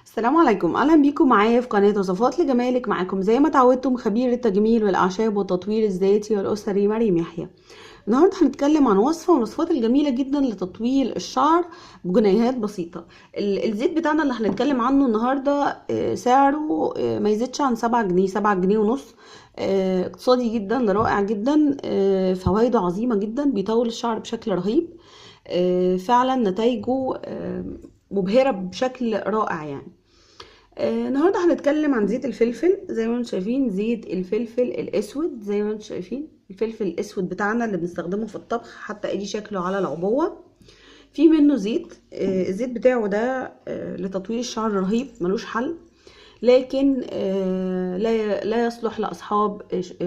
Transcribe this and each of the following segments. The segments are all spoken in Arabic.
السلام عليكم، اهلا بيكم معايا في قناه وصفات لجمالك. معاكم زي ما اتعودتم خبير التجميل والاعشاب والتطوير الذاتي والاسري مريم يحيى. النهارده هنتكلم عن وصفه من الوصفات الجميله جدا لتطويل الشعر بجنيهات بسيطه. الزيت بتاعنا اللي هنتكلم عنه النهارده سعره ما يزيدش عن 7 جنيه، 7 جنيه ونص. اقتصادي جدا، رائع جدا، فوائده عظيمه جدا، بيطول الشعر بشكل رهيب. فعلا نتائجه مبهرة بشكل رائع يعني. النهارده هنتكلم عن زيت الفلفل. زي ما انتم شايفين زيت الفلفل الاسود، زي ما انتم شايفين الفلفل الاسود بتاعنا اللي بنستخدمه في الطبخ، حتى ادي شكله على العبوة. في منه زيت، الزيت بتاعه ده لتطوير الشعر رهيب، ملوش حل. لكن لا يصلح لاصحاب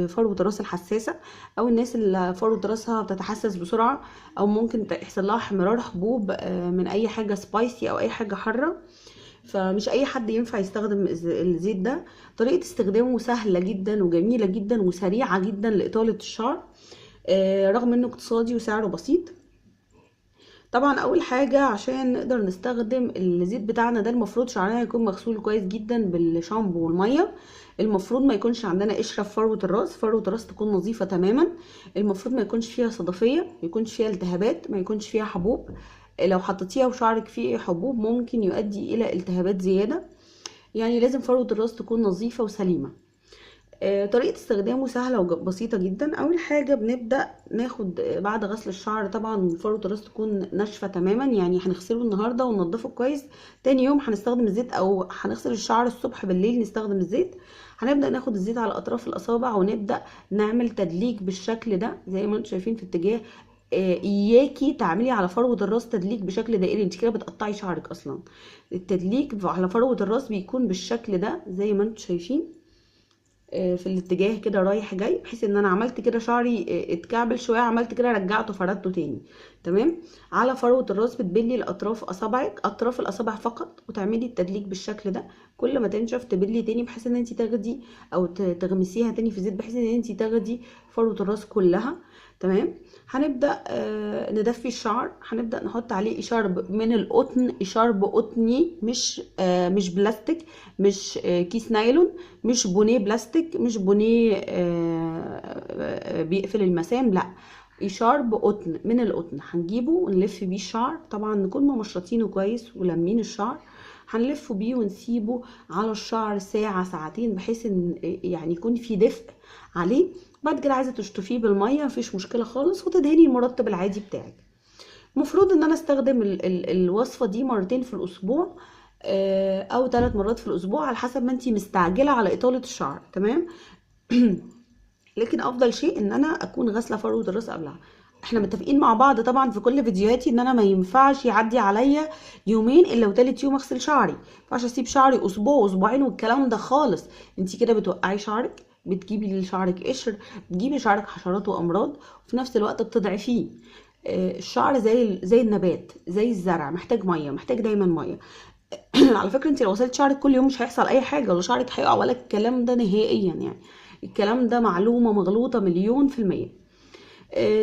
فروه الراس الحساسه، او الناس اللي فروه راسها بتتحسس بسرعه، او ممكن يحصل لها احمرار حبوب من اي حاجه سبايسي او اي حاجه حاره. فمش اي حد ينفع يستخدم الزيت ده. طريقه استخدامه سهله جدا وجميله جدا وسريعه جدا لاطاله الشعر، رغم انه اقتصادي وسعره بسيط. طبعا اول حاجة عشان نقدر نستخدم الزيت بتاعنا ده، المفروض شعرنا يكون مغسول كويس جدا بالشامبو والمية. المفروض ما يكونش عندنا قشرة في فروة الراس، فروة الراس تكون نظيفة تماما. المفروض ما يكونش فيها صدفية، ما يكونش فيها التهابات، ما يكونش فيها حبوب. لو حطيتيها وشعرك فيه حبوب ممكن يؤدي الى التهابات زيادة. يعني لازم فروة الراس تكون نظيفة وسليمة. طريقة استخدامه سهلة وبسيطة جدا. أول حاجة بنبدأ ناخد بعد غسل الشعر، طبعا فروة الراس تكون ناشفة تماما، يعني هنغسله النهاردة وننضفه كويس. تاني يوم هنستخدم الزيت، أو هنغسل الشعر الصبح بالليل نستخدم الزيت. هنبدأ ناخد الزيت على أطراف الأصابع ونبدأ نعمل تدليك بالشكل ده زي ما انتم شايفين في اتجاه. اياكي تعملي على فروة الراس تدليك بشكل دائري، انت كده بتقطعي شعرك اصلا. التدليك على فروة الراس بيكون بالشكل ده زي ما انتم شايفين، في الاتجاه كده رايح جاي، بحيث ان انا عملت كده شعري اتكعبل شويه، عملت كده رجعته فردته تاني. تمام. على فروه الراس بتبلي الاطراف اصابعك، اطراف الاصابع فقط، وتعملي التدليك بالشكل ده. كل ما تنشف تبلي تاني، بحيث ان انت تاخدي او تغمسيها تاني في زيت، بحيث ان انت تاخدي فروه الراس كلها. تمام. هنبدا ندفي الشعر، هنبدا نحط عليه اشارب من القطن، اشارب قطني، مش بلاستيك، مش كيس نايلون، مش بونيه بلاستيك، مش بونيه بيقفل المسام، لا. إشارب قطن من القطن هنجيبه ونلف بيه الشعر، طبعا نكون ممشطينه كويس ولمين الشعر. هنلفه بيه ونسيبه على الشعر ساعة ساعتين، بحيث ان يعني يكون في دفء عليه. بعد كده عايزة تشطفيه بالمية، مفيش مشكلة خالص، وتدهني المرطب العادي بتاعك. المفروض ان انا استخدم الوصفة دي مرتين في الاسبوع، او 3 مرات في الاسبوع، على حسب ما انتي مستعجله على اطاله الشعر. تمام. لكن افضل شيء ان انا اكون غاسله فروه الراس قبلها. احنا متفقين مع بعض طبعا في كل فيديوهاتي ان انا ما ينفعش يعدي عليا يومين الا وتالت يوم اغسل شعري. ما ينفعش اسيب شعري اسبوع واسبوعين والكلام ده خالص. انتي كده بتوقعي شعرك، بتجيبي لشعرك قشر، بتجيبي شعرك حشرات وامراض، وفي نفس الوقت بتضعفيه. الشعر زي النبات، زي الزرع، محتاج ميه، محتاج دايما ميه. على فكرة انت لو غسلت شعرك كل يوم مش هيحصل اي حاجة، ولا شعرك هيقع ولا الكلام ده نهائيا يعني. الكلام ده معلومة مغلوطة 1000000%.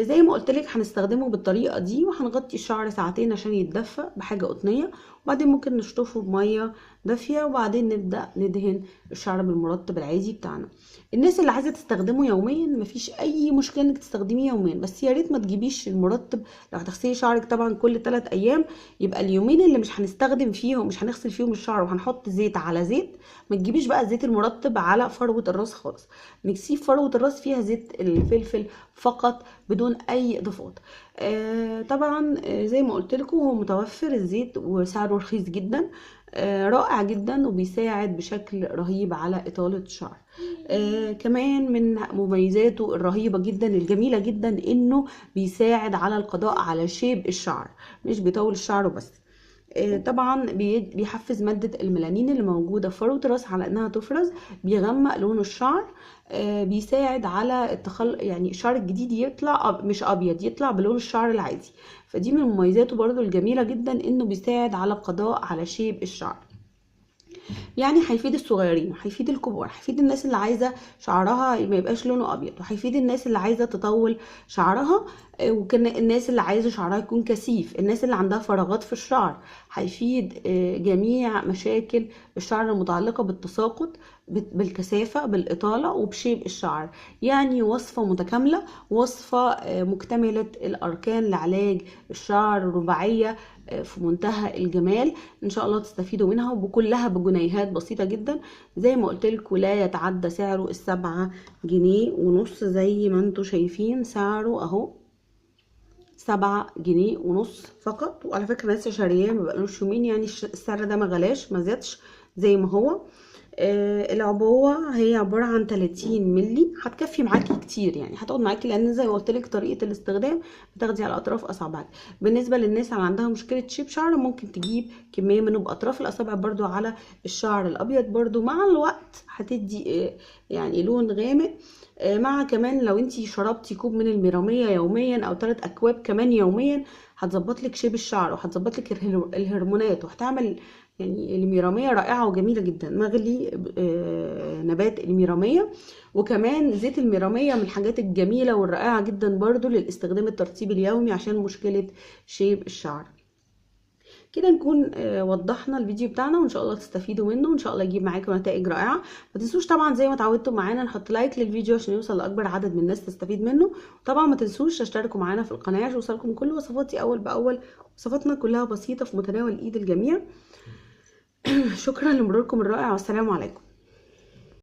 زي ما قلت لك هنستخدمه بالطريقة دي، وهنغطي الشعر ساعتين عشان يتدفى بحاجة قطنية، وبعدين ممكن نشطفه بمية دافية، وبعدين نبدأ ندهن الشعر بالمرطب العادي بتاعنا. الناس اللي عايزة تستخدمه يوميا مفيش اي مشكلة انك تستخدميه يوميا، بس يا ريت ما تجيبيش المرطب. لو هتغسلي شعرك طبعا كل 3 ايام، يبقى اليومين اللي مش هنستخدم فيهم، مش هنغسل فيهم الشعر وهنحط زيت على زيت، ما تجيبيش بقى الزيت المرطب على فروة الراس خالص. نسيب فروة الراس فيها زيت الفلفل فقط، بدون اي اضافات. طبعا زي ما قلت لكم هو متوفر الزيت وسعره رخيص جدا، رائع جدا، وبيساعد بشكل رهيب على اطالة الشعر. كمان من مميزاته الرهيبة جدا الجميلة جدا انه بيساعد على القضاء على شيب الشعر، مش بيطول الشعر بس. طبعا بيحفز مادة الميلانين اللي موجودة في فروة الراس على انها تفرز، بيغمق لون الشعر. بيساعد على يعني الشعر الجديد يطلع مش ابيض، يطلع بلون الشعر العادي. فدي من مميزاته برضو الجميلة جدا، انه بيساعد على القضاء على شيب الشعر. يعني هيفيد الصغيرين وهيفيد الكبار، هيفيد الناس اللي عايزه شعرها ما يبقاش لونه ابيض، وهيفيد الناس اللي عايزه تطول شعرها، وكان الناس اللي عايزه شعرها يكون كثيف، الناس اللي عندها فراغات في الشعر. هيفيد جميع مشاكل الشعر المتعلقه بالتساقط، بالكثافه، بالاطاله، وبشيب الشعر. يعني وصفه متكامله، وصفه مكتمله الاركان لعلاج الشعر، رباعيه في منتهى الجمال. ان شاء الله تستفيدوا منها، وكلها بجنيهات بسيطة جدا. زي ما قلت لكم لا يتعدى سعره ال7.5 جنيه زي ما انتم شايفين سعره اهو، 7.5 جنيه فقط. وعلى فكرة لسه شارياه مبقالوش يومين، يعني السعر ده ما غلاش، ما زادش زي ما هو. العبوة هي عبارة عن 30 ملي، هتكفي معاكي كتير، يعني هتقعد معاكي، لان زي ما قلت لك طريقة الاستخدام بتاخدي على اطراف اصابعك. بالنسبة للناس اللي عندها مشكلة شيب شعر ممكن تجيب كمية منه باطراف الاصابع برضو على الشعر الابيض، برضو مع الوقت هتدي يعني لون غامق. مع كمان لو انتي شربتي كوب من الميرامية يوميا او 3 اكواب كمان يوميا، هتظبط لك شيب الشعر، وهتظبط لك الهرمونات، وهتعمل يعني الميرامية رائعة وجميلة جدا. مغلي نبات الميرامية، وكمان زيت الميرامية من الحاجات الجميلة والرائعة جدا برضو للاستخدام الترطيب اليومي عشان مشكلة شيب الشعر. كده نكون وضحنا الفيديو بتاعنا، وان شاء الله تستفيدوا منه، وان شاء الله يجيب معاكم نتائج رائعه. ما تنسوش طبعا زي ما اتعودتوا معانا نحط لايك للفيديو عشان يوصل لاكبر عدد من الناس تستفيد منه. طبعا ما تنسوش تشتركوا معانا في القناه عشان يوصلكم كل وصفاتي اول باول. وصفاتنا كلها بسيطه في متناول ايد الجميع. شكرا لمروركم الرائع، والسلام عليكم.